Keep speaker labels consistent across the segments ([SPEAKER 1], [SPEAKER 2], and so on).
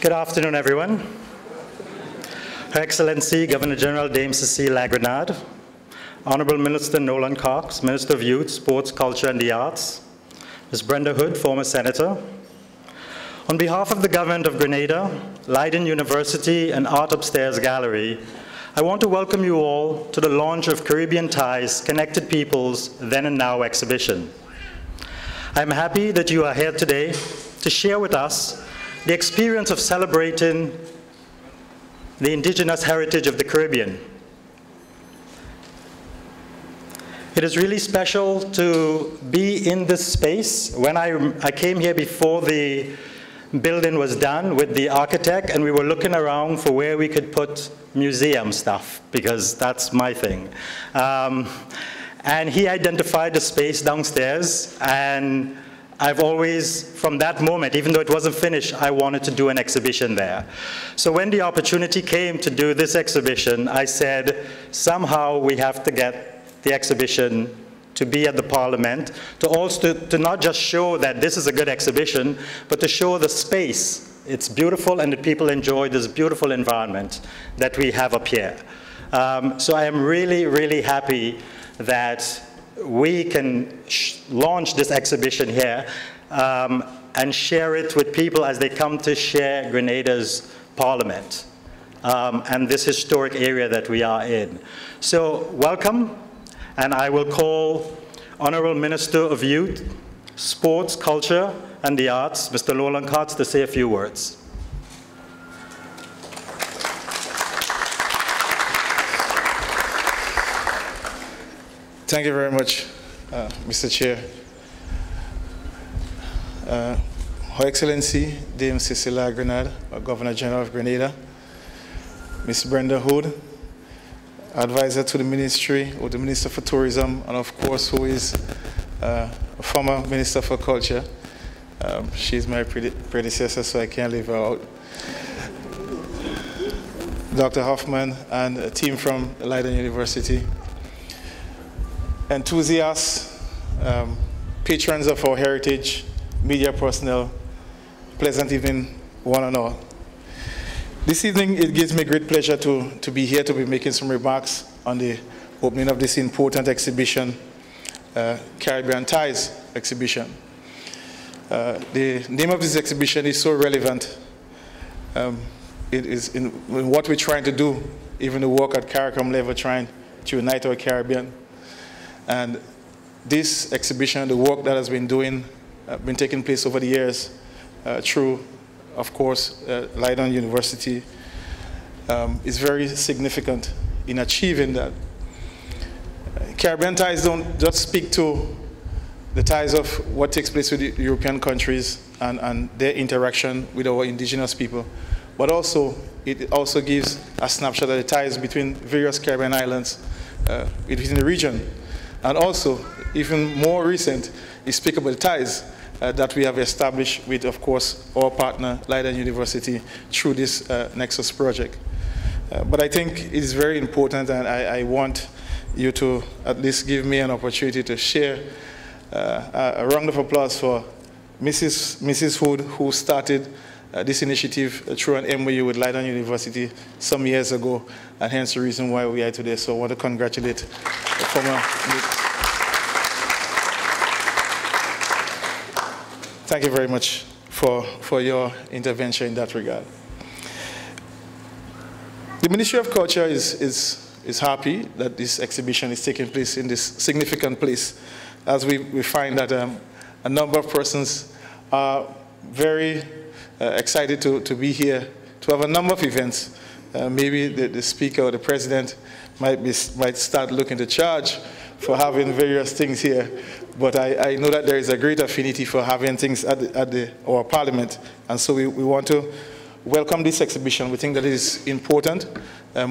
[SPEAKER 1] Good afternoon, everyone. Her Excellency Governor General Dame Cecile Grenada, Honorable Minister Nolan Cox, Minister of Youth, Sports, Culture and the Arts, Ms. Brenda Hood, former Senator. On behalf of the Government of Grenada, Leiden University and Art Upstairs Gallery, I want to welcome you all to the launch of Caribbean Ties, Connected Peoples Then and Now exhibition. I'm happy that you are here today to share with us the experience of celebrating the indigenous heritage of the Caribbean. It is really special to be in this space. When I came here before the building was done with the architect, and we were looking around for where we could put museum stuff, because that's my thing. And he identified the space downstairs, and I've always, from that moment, even though it wasn't finished, I wanted to do an exhibition there. So when the opportunity came to do this exhibition, I said, somehow we have to get the exhibition to be at the Parliament, to not just show that this is a good exhibition, but to show the space. It's beautiful and the people enjoy this beautiful environment that we have up here. So I am really, really happy that we can launch this exhibition here and share it with people as they come to share Grenada's Parliament and this historic area that we are in. So welcome, and I will call Honorable Minister of Youth, Sports, Culture and the Arts, Mr. Nolan Cox, to say a few words.
[SPEAKER 2] Thank you very much, Mr. Chair. Her Excellency Dame Cecile Grenada, Governor General of Grenada, Ms. Brenda Hood, Advisor to the Ministry, or the Minister for Tourism, and of course, who is a former Minister for Culture. She's my predecessor, so I can't leave her out. Dr. Hoffman and a team from Leiden University. Enthusiasts, patrons of our heritage, media personnel, pleasant evening, one and all. This evening, it gives me great pleasure to be here, to be making some remarks on the opening of this important exhibition, Caribbean Ties exhibition. The name of this exhibition is so relevant. It is in what we're trying to do, even the work at CARICOM level, trying to unite our Caribbean. And this exhibition, the work that has been taking place over the years through, of course, Leiden University, is very significant in achieving that. Caribbean ties don't just speak to the ties of what takes place with the European countries and their interaction with our indigenous people, but also it also gives a snapshot of the ties between various Caribbean islands within the region. And also, even more recent, is speak about the ties that we have established with, of course, our partner, Leiden University, through this Nexus project. But I think it is very important, and I want you to at least give me an opportunity to share a round of applause for Mrs. Hood, who started this initiative through an MOU with Leiden University some years ago, and hence the reason why we are today. So I want to congratulate the former. Thank you very much for your intervention in that regard. The Ministry of Culture is happy that this exhibition is taking place in this significant place, as we find that a number of persons are very excited to be here, to have a number of events. Maybe the speaker or the president might start looking to charge for having various things here, but I know that there is a great affinity for having things at our Parliament, and so we want to welcome this exhibition. We think that it is important.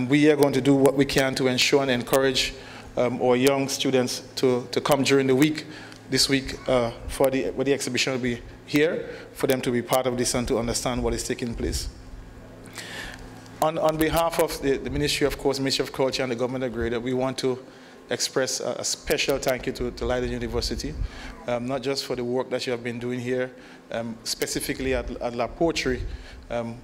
[SPEAKER 2] We are going to do what we can to ensure and encourage our young students to come during the week, this week, where the exhibition will be here, for them to be part of this and to understand what is taking place. On behalf of the Ministry, of course, Ministry of Culture and the Government of Grenada, we want to express a special thank you to Leiden University, not just for the work that you have been doing here, specifically at La Poetry,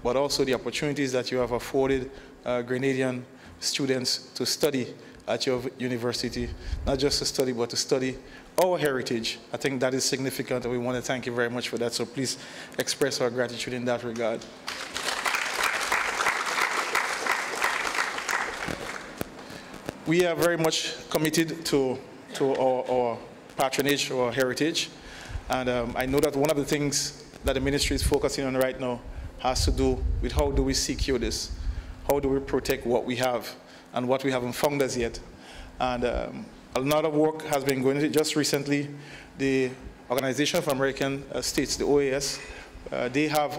[SPEAKER 2] but also the opportunities that you have afforded Grenadian students to study at your university, not just to study, but to study our heritage. I think that is significant, and we want to thank you very much for that, so please express our gratitude in that regard. We are very much committed to our patronage, our heritage, and I know that one of the things that the ministry is focusing on right now has to do with how do we secure this, how do we protect what we have and what we haven't found as yet. And a lot of work has been going into it. Just recently, the Organization of American States, the OAS, they have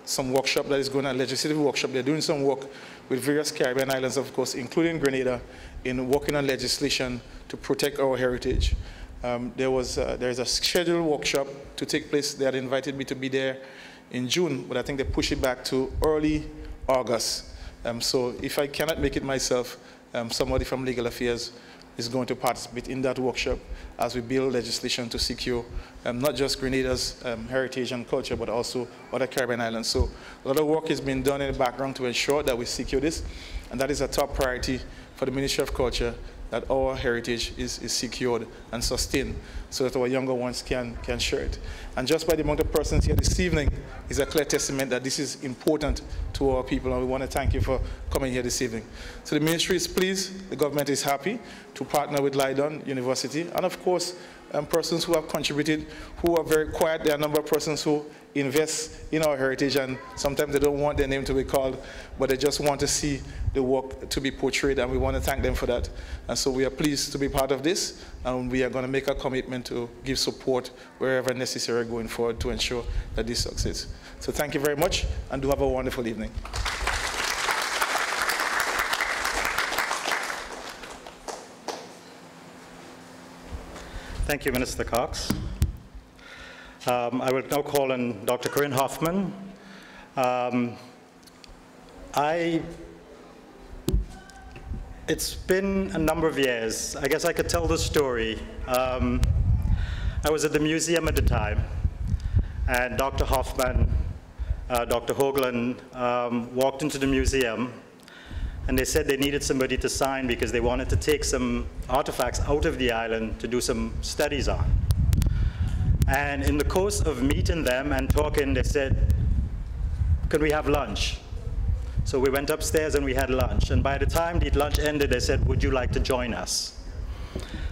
[SPEAKER 2] some workshop that is going on, a legislative workshop. They're doing some work with various Caribbean islands, of course, including Grenada, in working on legislation to protect our heritage. There's a scheduled workshop to take place. They had invited me to be there in June, but I think they pushed it back to early August. So if I cannot make it myself, somebody from Legal Affairs is going to participate in that workshop as we build legislation to secure not just Grenada's heritage and culture, but also other Caribbean islands. So a lot of work is being done in the background to ensure that we secure this, and that is a top priority for the Ministry of Culture, that our heritage is secured and sustained so that our younger ones can share it. And just by the amount of persons here this evening is a clear testament that this is important to our people, and we want to thank you for coming here this evening. So the ministry is pleased, the government is happy to partner with Leiden University, and of course, persons who have contributed, who are very quiet. There are a number of persons who invest in our heritage, and sometimes they don't want their name to be called, but they just want to see the work to be portrayed, and we want to thank them for that. And so we are pleased to be part of this, and we are going to make a commitment to give support wherever necessary going forward to ensure that this succeeds. So thank you very much, and do have a wonderful evening.
[SPEAKER 1] Thank you, Minister Cox. I will now call on Dr. Corinne Hoffman. It's been a number of years. I guess I could tell the story. I was at the museum at the time, and Dr. Hoffman, Dr. Hoagland walked into the museum, and they said they needed somebody to sign because they wanted to take some artifacts out of the island to do some studies on. And in the course of meeting them and talking, they said, could we have lunch? So we went upstairs and we had lunch. And by the time the lunch ended, they said, would you like to join us?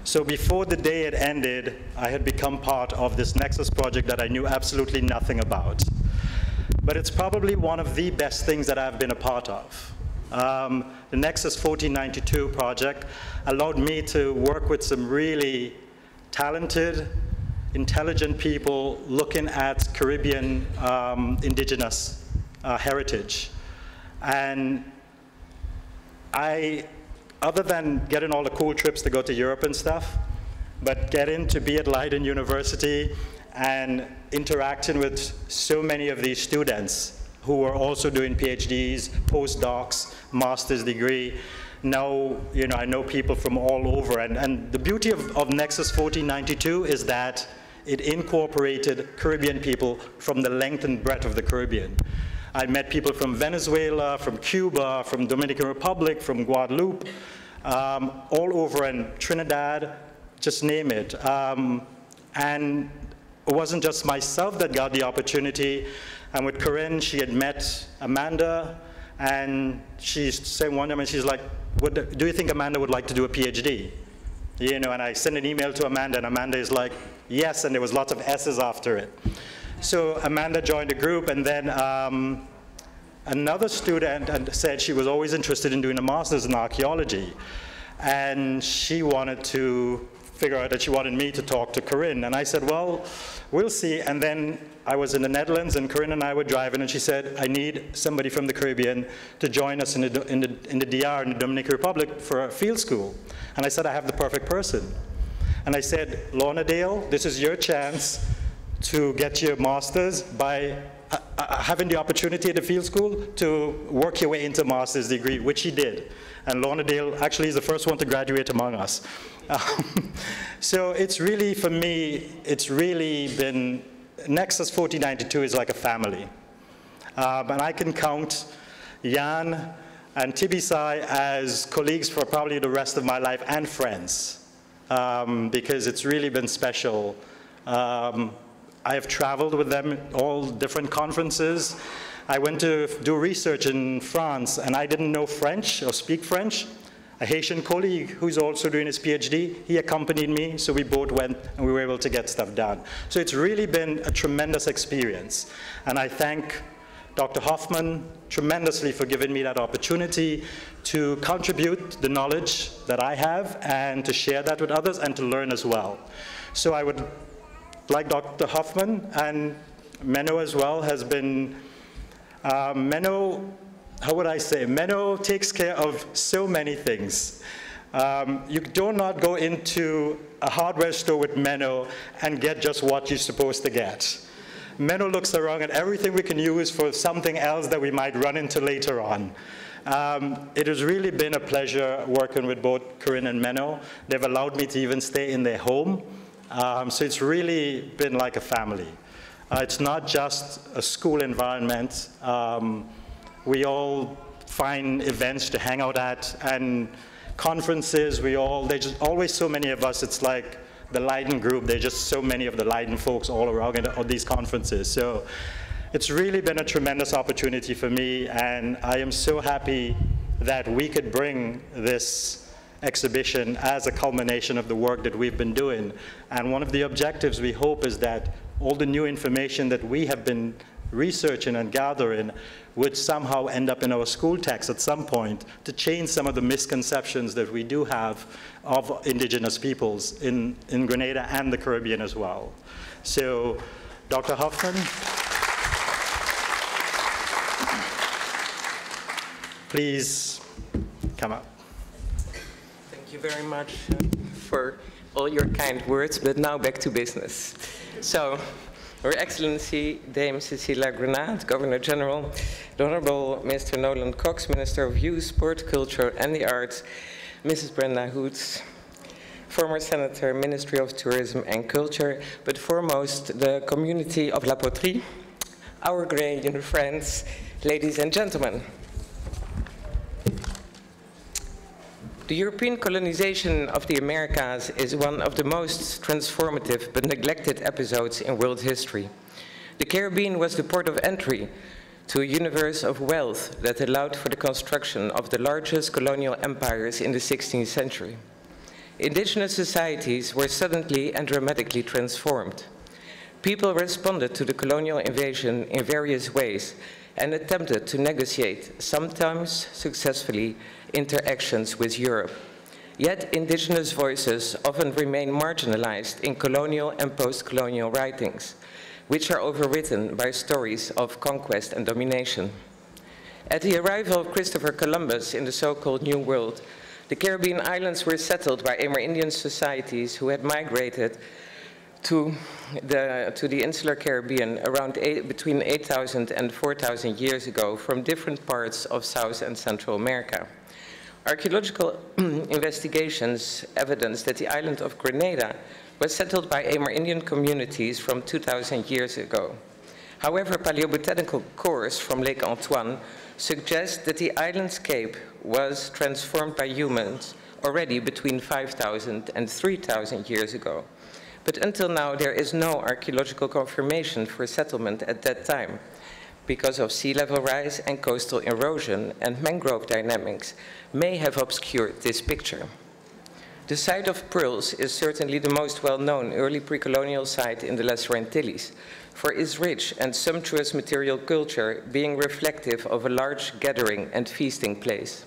[SPEAKER 1] So before the day had ended, I had become part of this Nexus project that I knew absolutely nothing about. But it's probably one of the best things that I've been a part of. The Nexus 1492 project allowed me to work with some really talented, intelligent people looking at Caribbean indigenous heritage. And other than getting all the cool trips to go to Europe and stuff, but getting to be at Leiden University and interacting with so many of these students who are also doing PhDs, postdocs, master's degree. Now, I know people from all over. And the beauty of Nexus 1492 is that it incorporated Caribbean people from the length and breadth of the Caribbean. I met people from Venezuela, from Cuba, from Dominican Republic, from Guadeloupe, all over, and Trinidad, just name it. And it wasn't just myself that got the opportunity. And with Corinne, she had met Amanda, and she's saying one time, and she's like, do you think Amanda would like to do a PhD? And I sent an email to Amanda, and Amanda is like, yes, and there was lots of S's after it. So Amanda joined the group, and then another student said she was always interested in doing a master's in archaeology. And she wanted to figure out that she wanted me to talk to Corinne. And I said, well, we'll see. And then I was in the Netherlands, and Corinne and I were driving, and she said, I need somebody from the Caribbean to join us in the DR, in the Dominican Republic, for a field school. And I said, I have the perfect person. And I said, Lorna Dale, this is your chance to get your master's by having the opportunity at the field school to work your way into a master's degree, which he did. And Lauderdale actually is the first one to graduate among us. So it's really, for me, it's really been, Nexus 1492 is like a family. And I can count Jan and Tibisai as colleagues for probably the rest of my life, and friends, because it's really been special. I have traveled with them at all different conferences. I went to do research in France, and I didn't know French or speak French. A Haitian colleague who's also doing his PhD, he accompanied me, so we both went and we were able to get stuff done. So it's really been a tremendous experience. And I thank Dr. Hoffman tremendously for giving me that opportunity to contribute the knowledge that I have and to share that with others and to learn as well. So I would like Dr. Hoffman, and Menno as well has been, Menno, how would I say, Menno takes care of so many things. You do not go into a hardware store with Menno and get just what you're supposed to get. Menno looks around at everything we can use for something else that we might run into later on. It has really been a pleasure working with both Corinne and Menno. They've allowed me to even stay in their home. So it's really been like a family. It's not just a school environment. We all find events to hang out at, and conferences, there's just always so many of us. It's like the Leiden group. There's just so many of the Leiden folks all around at these conferences. So it's really been a tremendous opportunity for me, and I am so happy that we could bring this exhibition as a culmination of the work that we've been doing. And one of the objectives we hope is that all the new information that we have been researching and gathering would somehow end up in our school text at some point to change some of the misconceptions that we do have of indigenous peoples in Grenada and the Caribbean as well. So, Dr. Hoffman, please come up.
[SPEAKER 3] Thank you very much for all your kind words, but now back to business. So, Her Excellency Dame Cecilia Grenade, Governor General, the Honorable Mr. Nolan Cox, Minister of Youth, Sport, Culture and the Arts, Mrs. Brenda Hoots, former Senator, Ministry of Tourism and Culture, but foremost the community of La Poterie, our Grenadian friends, ladies and gentlemen. The European colonization of the Americas is one of the most transformative but neglected episodes in world history. The Caribbean was the port of entry to a universe of wealth that allowed for the construction of the largest colonial empires in the 16th century. Indigenous societies were suddenly and dramatically transformed. People responded to the colonial invasion in various ways and attempted to negotiate, sometimes successfully, interactions with Europe. Yet indigenous voices often remain marginalized in colonial and post-colonial writings, which are overwritten by stories of conquest and domination. At the arrival of Christopher Columbus in the so-called New World, the Caribbean islands were settled by Amerindian societies who had migrated to the insular Caribbean around between 8,000 and 4,000 years ago from different parts of South and Central America. Archaeological investigations evidence that the island of Grenada was settled by Amerindian communities from 2,000 years ago. However, paleobotanical cores from Lake Antoine suggest that the island's cape was transformed by humans already between 5,000 and 3,000 years ago. But until now, there is no archaeological confirmation for settlement at that time because of sea level rise and coastal erosion, and mangrove dynamics may have obscured this picture. The site of Pearls is certainly the most well-known early pre-colonial site in the Lesser Antilles for its rich and sumptuous material culture being reflective of a large gathering and feasting place.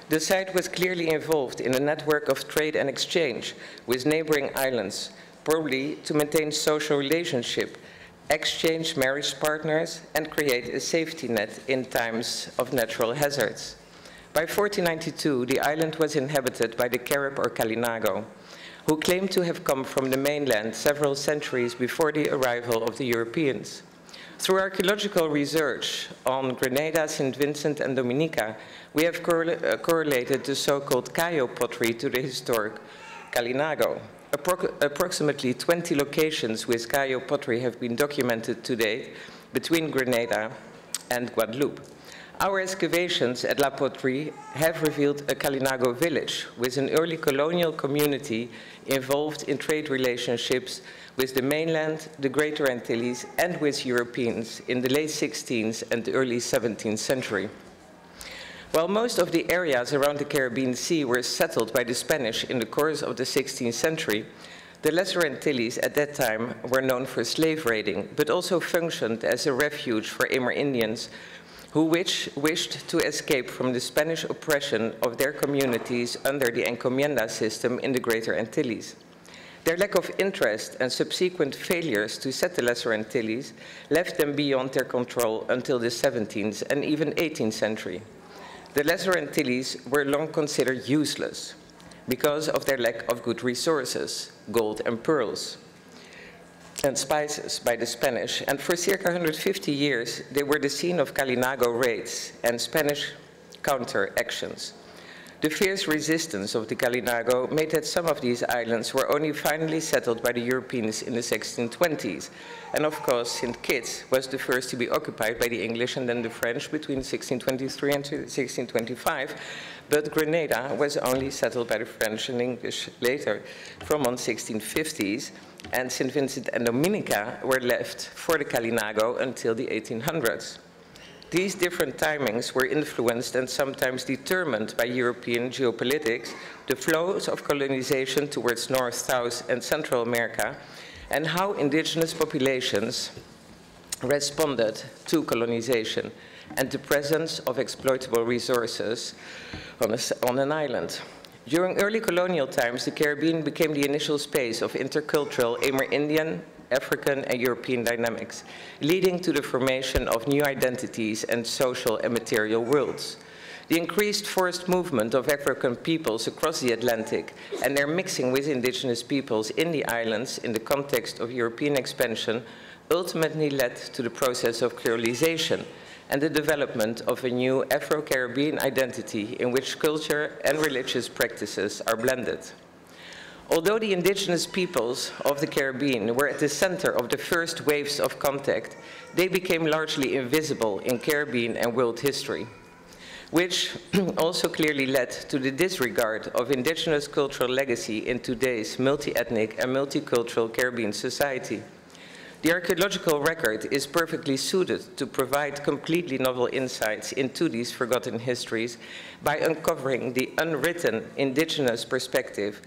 [SPEAKER 3] The site was clearly involved in a network of trade and exchange with neighboring islands, probably to maintain social relationship, exchange marriage partners, and create a safety net in times of natural hazards. By 1492, the island was inhabited by the Carib or Kalinago, who claimed to have come from the mainland several centuries before the arrival of the Europeans. Through archaeological research on Grenada, St. Vincent, and Dominica, we have correlated the so-called Cayo pottery to the historic Kalinago. Approximately 20 locations with Cayo pottery have been documented to date between Grenada and Guadeloupe. Our excavations at La Poterie have revealed a Kalinago village with an early colonial community involved in trade relationships with the mainland, the Greater Antilles, and with Europeans in the late 16th and early 17th century. While most of the areas around the Caribbean Sea were settled by the Spanish in the course of the 16th century, the Lesser Antilles at that time were known for slave raiding, but also functioned as a refuge for Amerindians who wished to escape from the Spanish oppression of their communities under the encomienda system in the Greater Antilles. Their lack of interest and subsequent failures to set the Lesser Antilles left them beyond their control until the 17th and even 18th century. The Lesser Antilles were long considered useless because of their lack of good resources, gold and pearls, and spices by the Spanish, and for circa 150 years they were the scene of Kalinago raids and Spanish counter-actions. The fierce resistance of the Kalinago made that some of these islands were only finally settled by the Europeans in the 1620s. And of course, St. Kitts was the first to be occupied by the English and then the French between 1623 and 1625, but Grenada was only settled by the French and English later, from on 1650s, and St. Vincent and Dominica were left for the Kalinago until the 1800s. These different timings were influenced and sometimes determined by European geopolitics, the flows of colonization towards North, South, and Central America, and how indigenous populations responded to colonization and the presence of exploitable resources on an island. During early colonial times, the Caribbean became the initial space of intercultural Amerindian, African, and European dynamics, leading to the formation of new identities and social and material worlds. The increased forced movement of African peoples across the Atlantic and their mixing with indigenous peoples in the islands in the context of European expansion ultimately led to the process of creolization and the development of a new Afro-Caribbean identity in which culture and religious practices are blended. Although the indigenous peoples of the Caribbean were at the center of the first waves of contact, they became largely invisible in Caribbean and world history, which also clearly led to the disregard of indigenous cultural legacy in today's multi-ethnic and multicultural Caribbean society. The archaeological record is perfectly suited to provide completely novel insights into these forgotten histories by uncovering the unwritten indigenous perspective,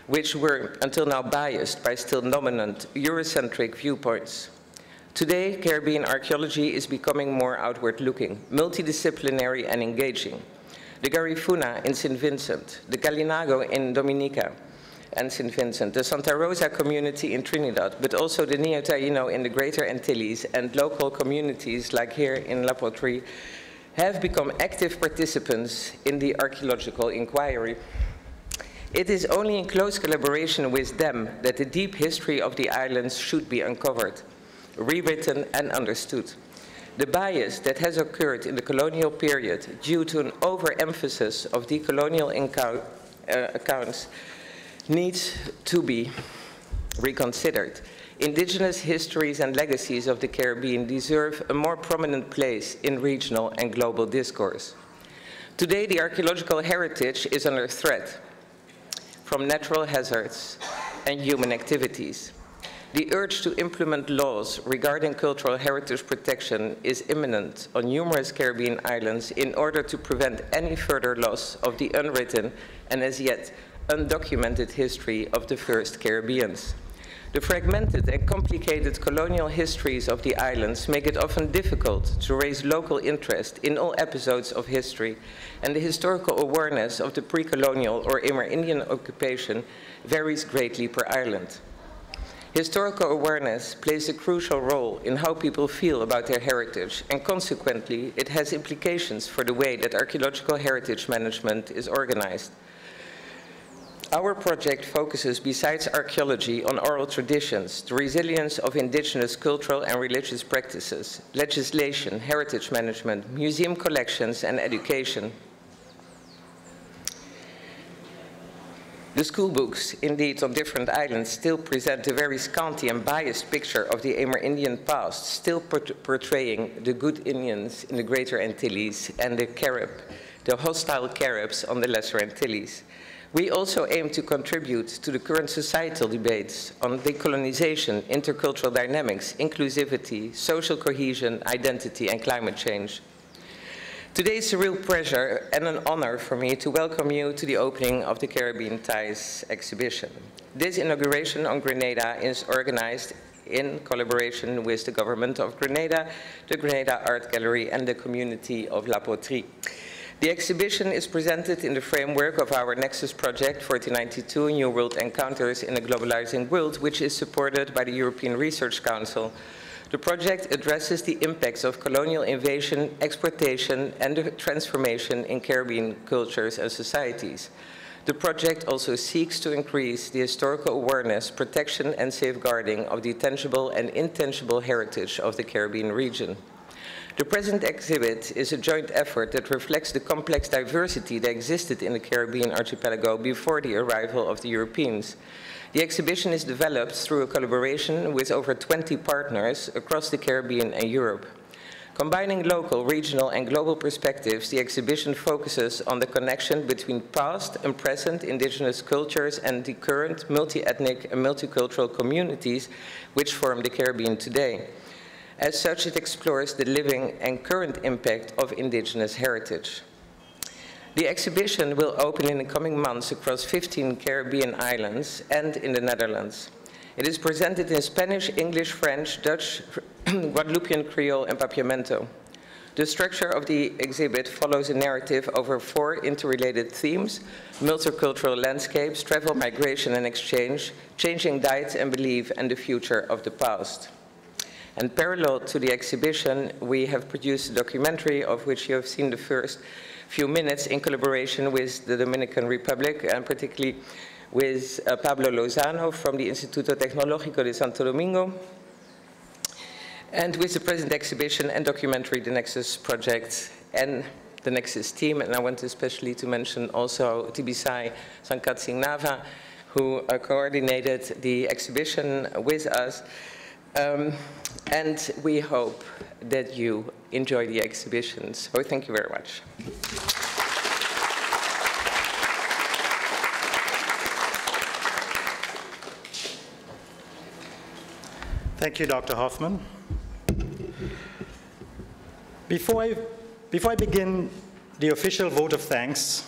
[SPEAKER 3] which were until now biased by still dominant Eurocentric viewpoints. Today, Caribbean archaeology is becoming more outward-looking, multidisciplinary and engaging. The Garifuna in St. Vincent, the Kalinago in Dominica and St. Vincent, the Santa Rosa community in Trinidad, but also the Neo-Taino in the Greater Antilles and local communities like here in La Poterie have become active participants in the archaeological inquiry. It is only in close collaboration with them that the deep history of the islands should be uncovered, rewritten and understood. The bias that has occurred in the colonial period due to an overemphasis of decolonial accounts needs to be reconsidered. Indigenous histories and legacies of the Caribbean deserve a more prominent place in regional and global discourse. Today, the archaeological heritage is under threat from natural hazards and human activities. The urge to implement laws regarding cultural heritage protection is imminent on numerous Caribbean islands in order to prevent any further loss of the unwritten and as yet undocumented history of the first Caribbeans. The fragmented and complicated colonial histories of the islands make it often difficult to raise local interest in all episodes of history, and the historical awareness of the pre-colonial or Amerindian occupation varies greatly per island. Historical awareness plays a crucial role in how people feel about their heritage, and consequently, it has implications for the way that archaeological heritage management is organized. Our project focuses, besides archaeology, on oral traditions, the resilience of indigenous cultural and religious practices, legislation, heritage management, museum collections, and education. The school books, indeed, on different islands still present a very scanty and biased picture of the Amerindian past, still portraying the good Indians in the Greater Antilles and the hostile Caribs on the Lesser Antilles. We also aim to contribute to the current societal debates on decolonization, intercultural dynamics, inclusivity, social cohesion, identity, and climate change. Today is a real pleasure and an honor for me to welcome you to the opening of the Caribbean Ties exhibition. This inauguration on Grenada is organized in collaboration with the government of Grenada, the Grenada Art Gallery, and the community of La Poterie. The exhibition is presented in the framework of our Nexus project 1492 New World Encounters in a Globalizing World, which is supported by the European Research Council. The project addresses the impacts of colonial invasion, exploitation, and the transformation in Caribbean cultures and societies. The project also seeks to increase the historical awareness, protection, and safeguarding of the tangible and intangible heritage of the Caribbean region. The present exhibit is a joint effort that reflects the complex diversity that existed in the Caribbean archipelago before the arrival of the Europeans. The exhibition is developed through a collaboration with over 20 partners across the Caribbean and Europe. Combining local, regional, and global perspectives, the exhibition focuses on the connection between past and present indigenous cultures and the current multi-ethnic and multicultural communities which form the Caribbean today. As such, it explores the living and current impact of indigenous heritage. The exhibition will open in the coming months across 15 Caribbean islands and in the Netherlands. It is presented in Spanish, English, French, Dutch, Guadeloupean Creole, and Papiamento. The structure of the exhibit follows a narrative over 4 interrelated themes: multicultural landscapes, travel, migration, and exchange, changing diet and belief, and the future of the past. And parallel to the exhibition, we have produced a documentary of which you have seen the first few minutes in collaboration with the Dominican Republic, and particularly with Pablo Lozano from the Instituto Tecnológico de Santo Domingo, and with the present exhibition and documentary, the Nexus Project, and the Nexus team. And I want especially to mention also Tibisay Sankat-Singnava, who coordinated the exhibition with us. And we hope that you enjoy the exhibition. So thank you very much.
[SPEAKER 1] Thank you, Dr. Hoffman. Before I begin the official vote of thanks,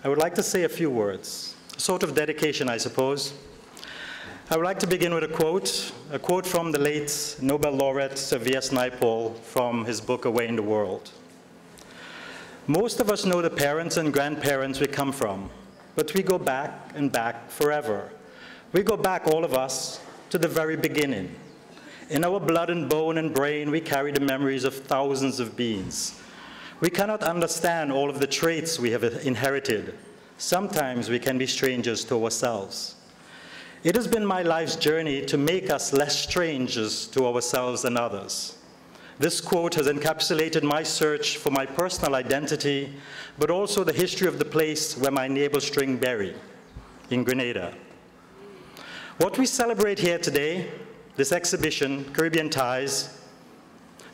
[SPEAKER 1] I would like to say a few words, a sort of dedication, I suppose. I would like to begin with a quote from the late Nobel laureate Sir V.S. Naipaul from his book, Away in the World. Most of us know the parents and grandparents we come from, but we go back and back forever. We go back, all of us, to the very beginning. In our blood and bone and brain, we carry the memories of thousands of beings. We cannot understand all of the traits we have inherited. Sometimes we can be strangers to ourselves. It has been my life's journey to make us less strangers to ourselves and others. This quote has encapsulated my search for my personal identity, but also the history of the place where my neighbors string berry, in Grenada. What we celebrate here today, this exhibition, Caribbean Ties,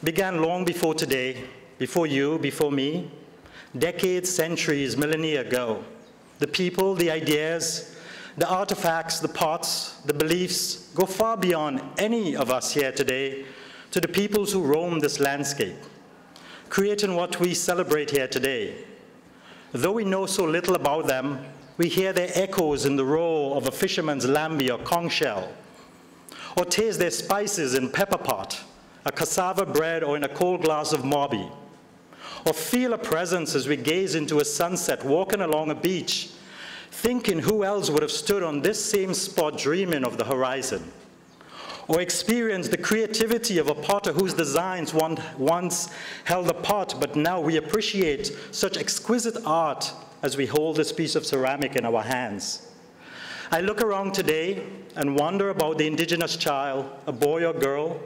[SPEAKER 1] began long before today, before you, before me, decades, centuries, millennia ago. The people, the ideas, the artifacts, the pots, the beliefs go far beyond any of us here today to the peoples who roam this landscape, creating what we celebrate here today. Though we know so little about them, we hear their echoes in the roar of a fisherman's lambi or conch shell, or taste their spices in pepper pot, a cassava bread, or in a cold glass of mauby, or feel a presence as we gaze into a sunset walking along a beach, thinking who else would have stood on this same spot dreaming of the horizon, or experience the creativity of a potter whose designs once held a pot, but now we appreciate such exquisite art as we hold this piece of ceramic in our hands. I look around today and wonder about the indigenous child, a boy or girl,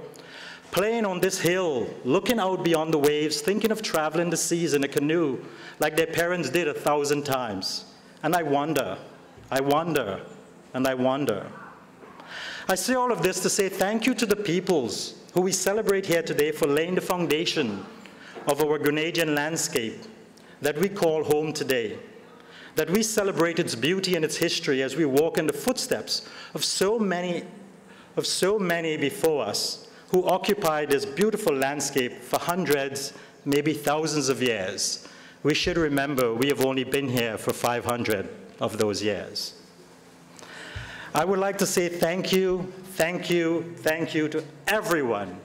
[SPEAKER 1] playing on this hill, looking out beyond the waves, thinking of traveling the seas in a canoe like their parents did 1,000 times. And I wonder, and I wonder. I say all of this to say thank you to the peoples who we celebrate here today for laying the foundation of our Grenadian landscape that we call home today, that we celebrate its beauty and its history as we walk in the footsteps of so many before us who occupied this beautiful landscape for hundreds, maybe thousands of years. We should remember we have only been here for 500 of those years. I would like to say thank you to everyone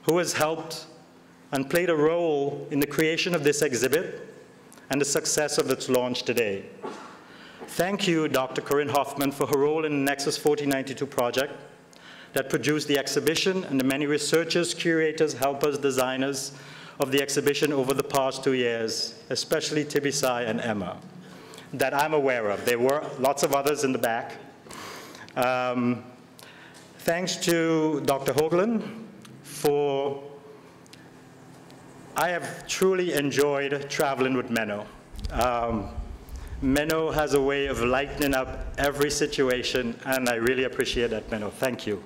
[SPEAKER 1] who has helped and played a role in the creation of this exhibit and the success of its launch today. Thank you, Dr. Corinne Hoffman, for her role in the Nexus 1492 project that produced the exhibition, and the many researchers, curators, helpers, designers of the exhibition over the past 2 years, especially Tibisai and Emma, that I'm aware of. There were lots of others in the back. Thanks to Dr. Hoagland for, I have truly enjoyed traveling with Menno. Menno has a way of lightening up every situation, and I really appreciate that, Menno. Thank you.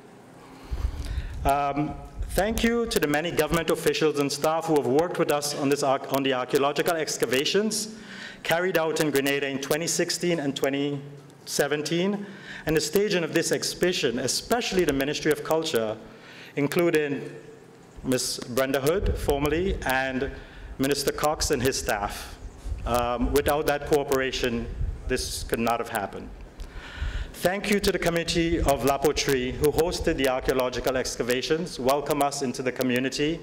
[SPEAKER 1] Thank you to the many government officials and staff who have worked with us on the archaeological excavations carried out in Grenada in 2016 and 2017, and the staging of this exhibition, especially the Ministry of Culture, including Ms. Brenda Hood, formerly, and Minister Cox and his staff. Without that cooperation, this could not have happened. Thank you to the community of La Poterie who hosted the archaeological excavations, welcome us into the community,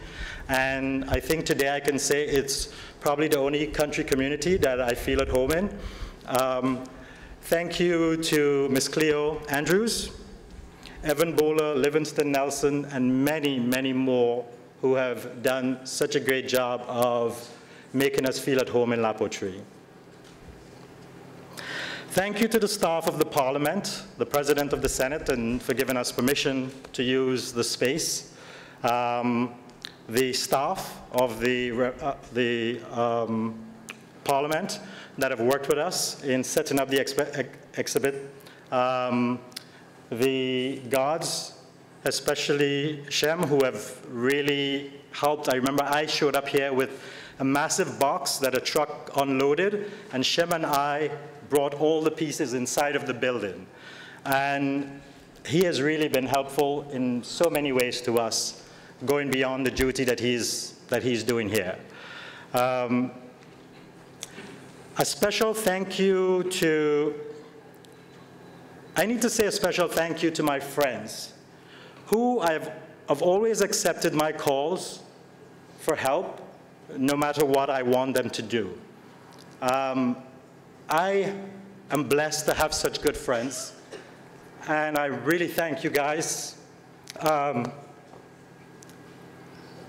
[SPEAKER 1] and I think today I can say it's probably the only country community that I feel at home in. Thank you to Ms. Cleo Andrews, Evan Bowler, Livingston Nelson, and many, many more who have done such a great job of making us feel at home in La Poterie. Thank you to the staff of the Parliament, the President of the Senate, and for giving us permission to use the space. The staff of the Parliament that have worked with us in setting up the exhibit. The guards, especially Shem, who have really helped. I remember I showed up here with a massive box that a truck unloaded, and Shem and I brought all the pieces inside of the building. And he has really been helpful in so many ways to us, going beyond the duty that he's doing here. A special thank you to, I need to say a special thank you to my friends, who have always accepted my calls for help, no matter what I want them to do. I am blessed to have such good friends, and I really thank you guys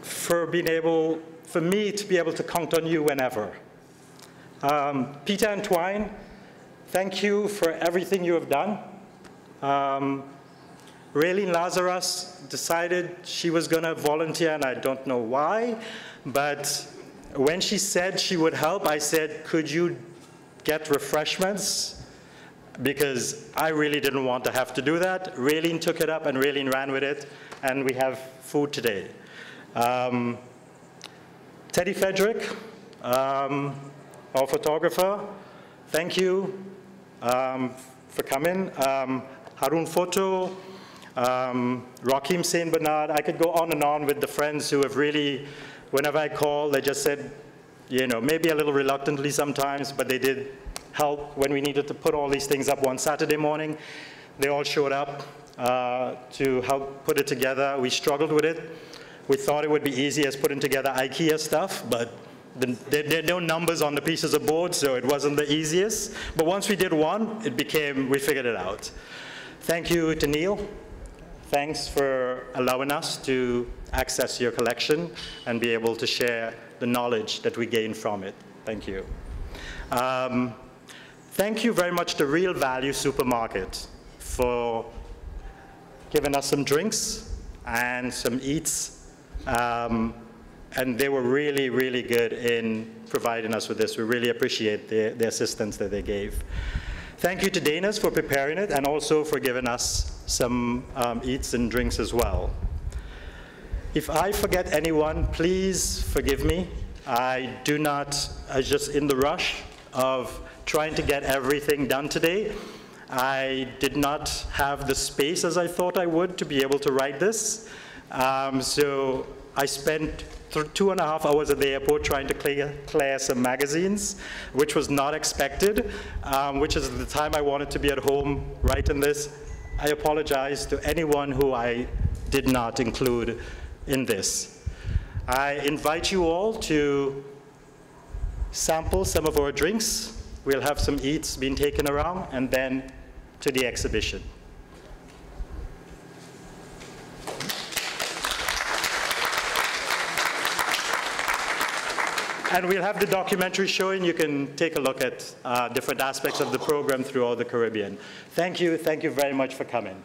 [SPEAKER 1] for me to be able to count on you whenever. Peter and Twine, thank you for everything you have done. Raylene Lazarus decided she was going to volunteer, and I don't know why, but when she said she would help, I said, could you get refreshments? Because I really didn't want to have to do that. Raylene took it up, and Raylene ran with it, and we have food today. Teddy Frederick, our photographer, thank you for coming. Harun Photo, Rakim Saint Bernard. I could go on and on with the friends who have really, whenever I call, they just said, you know, maybe a little reluctantly sometimes, but they did help when we needed to put all these things up one Saturday morning. They all showed up to help put it together. We struggled with it. We thought it would be easy as putting together IKEA stuff, but there are no numbers on the pieces of board, so it wasn't the easiest. But once we did one, we figured it out. Thank you to Neil. Thanks for allowing us to access your collection and be able to share the knowledge that we gain from it. Thank you. Thank you very much to Real Value Supermarket for giving us some drinks and some eats. And they were really, really good in providing us with this. We really appreciate the assistance that they gave. Thank you to Dana's for preparing it and also for giving us some eats and drinks as well. If I forget anyone, please forgive me. I was just in the rush of trying to get everything done today. I did not have the space as I thought I would to be able to write this. So I spent 2.5 hours at the airport trying to clear some magazines, which was not expected, which is the time I wanted to be at home writing this. I apologize to anyone who I did not include in this. I invite you all to sample some of our drinks. We'll have some eats being taken around, and then to the exhibition. And we'll have the documentary showing. You can take a look at different aspects of the program throughout the Caribbean. Thank you very much for coming.